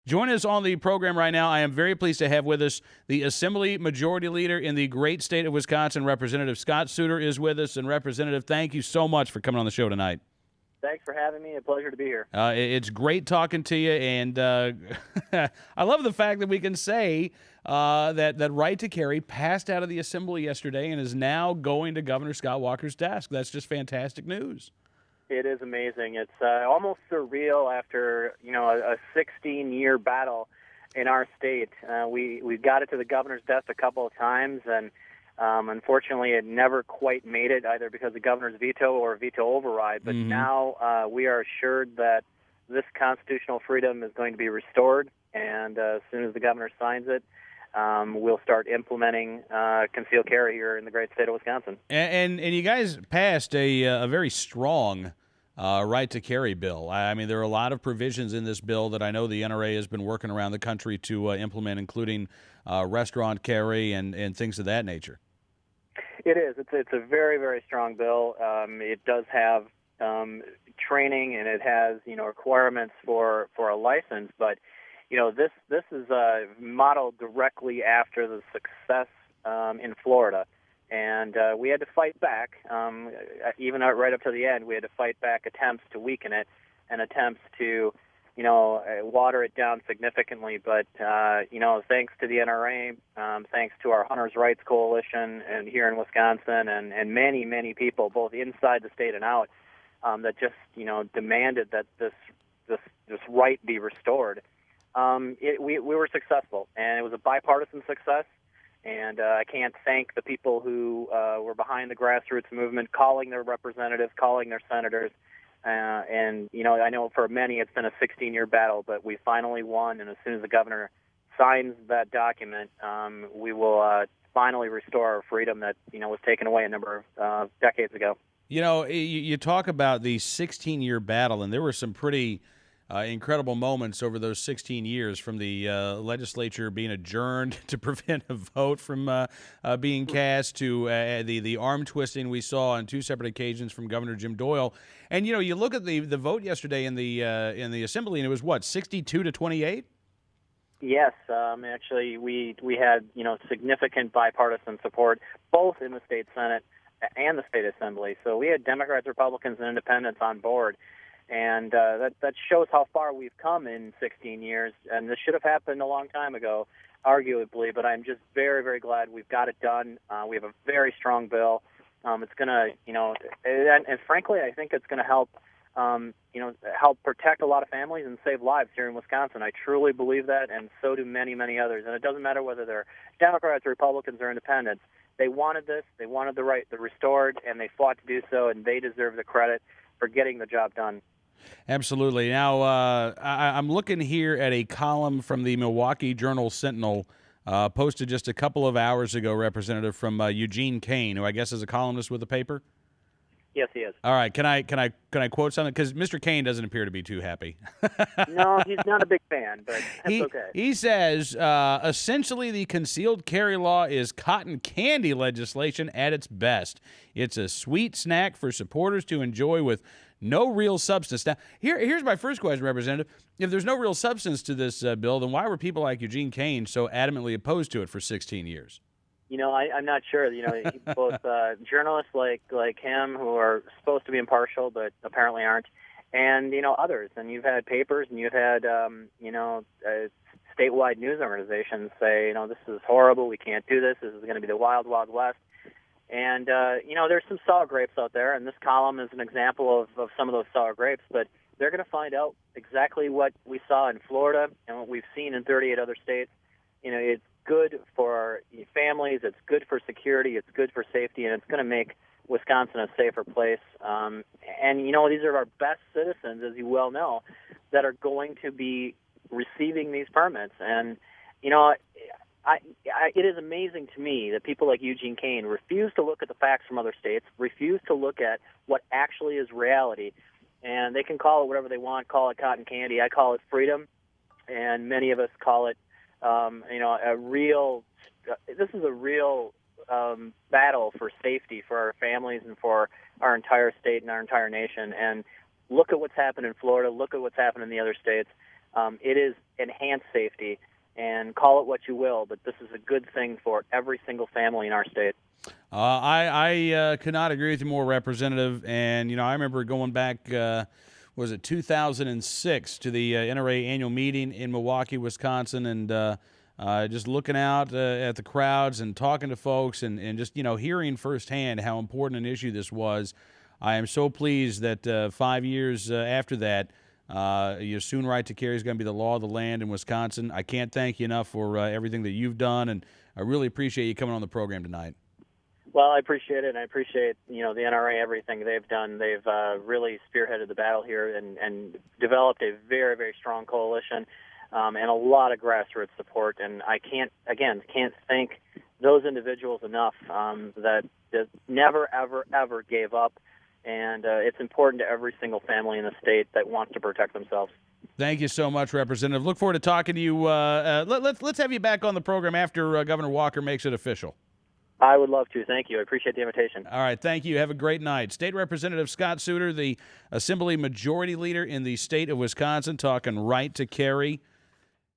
Join us on the program right now. I am very pleased to have with us the Assembly Majority Leader in the great state of Wisconsin. Representative Scott Suter is with us. And Representative, thank you so much for coming on the show tonight. Thanks for having me. A pleasure to be here. It's great talking to you, and I love the fact that we can say that right to carry passed out of the Assembly yesterday and is now going to Governor Scott Walker's desk. That's just fantastic news. It is amazing. It's almost surreal after a 16-year battle in our state. We got it to the governor's desk a couple of times, and unfortunately, it never quite made it, either because of the governor's veto or veto override. But now we are assured that this constitutional freedom is going to be restored, and as soon as the governor signs it, we'll start implementing concealed carry here in the great state of Wisconsin. And you guys passed a very strong right to carry bill. I mean, there are a lot of provisions in this bill that I know the NRA has been working around the country to implement, including restaurant carry and things of that nature. It is. It's a very, very strong bill. It does have training, and it has requirements for a license. But this is modeled directly after the success in Florida. And we had to fight back, even right up to the end. We had to fight back attempts to weaken it and attempts to, water it down significantly. But, thanks to the NRA, thanks to our Hunters' Rights Coalition and here in Wisconsin and many, many people, both inside the state and out, that just, demanded that this right be restored. We were successful, and it was a bipartisan success. And I can't thank the people who were behind the grassroots movement, calling their representatives, calling their senators. And I know for many it's been a 16-year battle, but we finally won. And as soon as the governor signs that document, we will finally restore our freedom that, was taken away a number of decades ago. You talk about the 16-year battle, and there were some pretty incredible moments over those 16 years, from the legislature being adjourned to prevent a vote from being cast, to the arm twisting we saw on two separate occasions from Governor Jim Doyle. And you look at the vote yesterday in the Assembly, and it was what, 62-28? Yes, actually, we had significant bipartisan support both in the state Senate and the state Assembly. So we had Democrats, Republicans, and Independents on board. And that shows how far we've come in 16 years. And this should have happened a long time ago, arguably. But I'm just very, very glad we've got it done. We have a very strong bill. It's going to, and frankly, I think it's going to help, help protect a lot of families and save lives here in Wisconsin. I truly believe that, and so do many, many others. And it doesn't matter whether they're Democrats, Republicans, or Independents. They wanted this. They wanted the right, the restored, and they fought to do so, and they deserve the credit for getting the job done. Absolutely. Now, I'm looking here at a column from the Milwaukee Journal-Sentinel, posted just a couple of hours ago, Representative, from Eugene Kane, who I guess is a columnist with the paper. Yes, he is. All right. Can I quote something? Because Mr. Kane doesn't appear to be too happy. No, he's not a big fan, but that's okay. He says, essentially, the concealed carry law is cotton candy legislation at its best. It's a sweet snack for supporters to enjoy with no real substance. Now, here's my first question, Representative. If there's no real substance to this bill, then why were people like Eugene Kane so adamantly opposed to it for 16 years? I'm not sure. Both journalists like him, who are supposed to be impartial but apparently aren't, and others. And you've had papers, and you've had statewide news organizations say, this is horrible. We can't do this. This is going to be the wild, wild west. And there's some sour grapes out there, and this column is an example of some of those sour grapes. But they're going to find out exactly what we saw in Florida and what we've seen in 38 other states. It's good for families, it's good for security, it's good for safety, and it's going to make Wisconsin a safer place. And these are our best citizens, as you well know, that are going to be receiving these permits. And it is amazing to me that people like Eugene Kane refuse to look at the facts from other states, refuse to look at what actually is reality, and they can call it whatever they want, call it cotton candy. I call it freedom, and many of us call it this is a real battle for safety for our families and for our entire state and our entire nation. And look at what's happened in Florida. Look at what's happened in the other states. It is enhanced safety, and call it what you will, but this is a good thing for every single family in our state. I could not agree with you more, Representative. And, I remember going back, was it 2006, to the NRA annual meeting in Milwaukee, Wisconsin, and just looking out at the crowds and talking to folks and just, hearing firsthand how important an issue this was. I am so pleased that 5 years after that, your soon right to carry is going to be the law of the land in Wisconsin. I can't thank you enough for everything that you've done, and I really appreciate you coming on the program tonight. Well, I appreciate it, and I appreciate the NRA, everything they've done. They've really spearheaded the battle here and developed a very, very strong coalition and a lot of grassroots support. And I can't thank those individuals enough that never, ever, ever gave up. And it's important to every single family in the state that wants to protect themselves. Thank you so much, Representative. Look forward to talking to you. Let's have you back on the program after Governor Walker makes it official. I would love to. Thank you. I appreciate the invitation. All right. Thank you. Have a great night. State Representative Scott Suter, the Assembly Majority Leader in the state of Wisconsin, talking right to carry.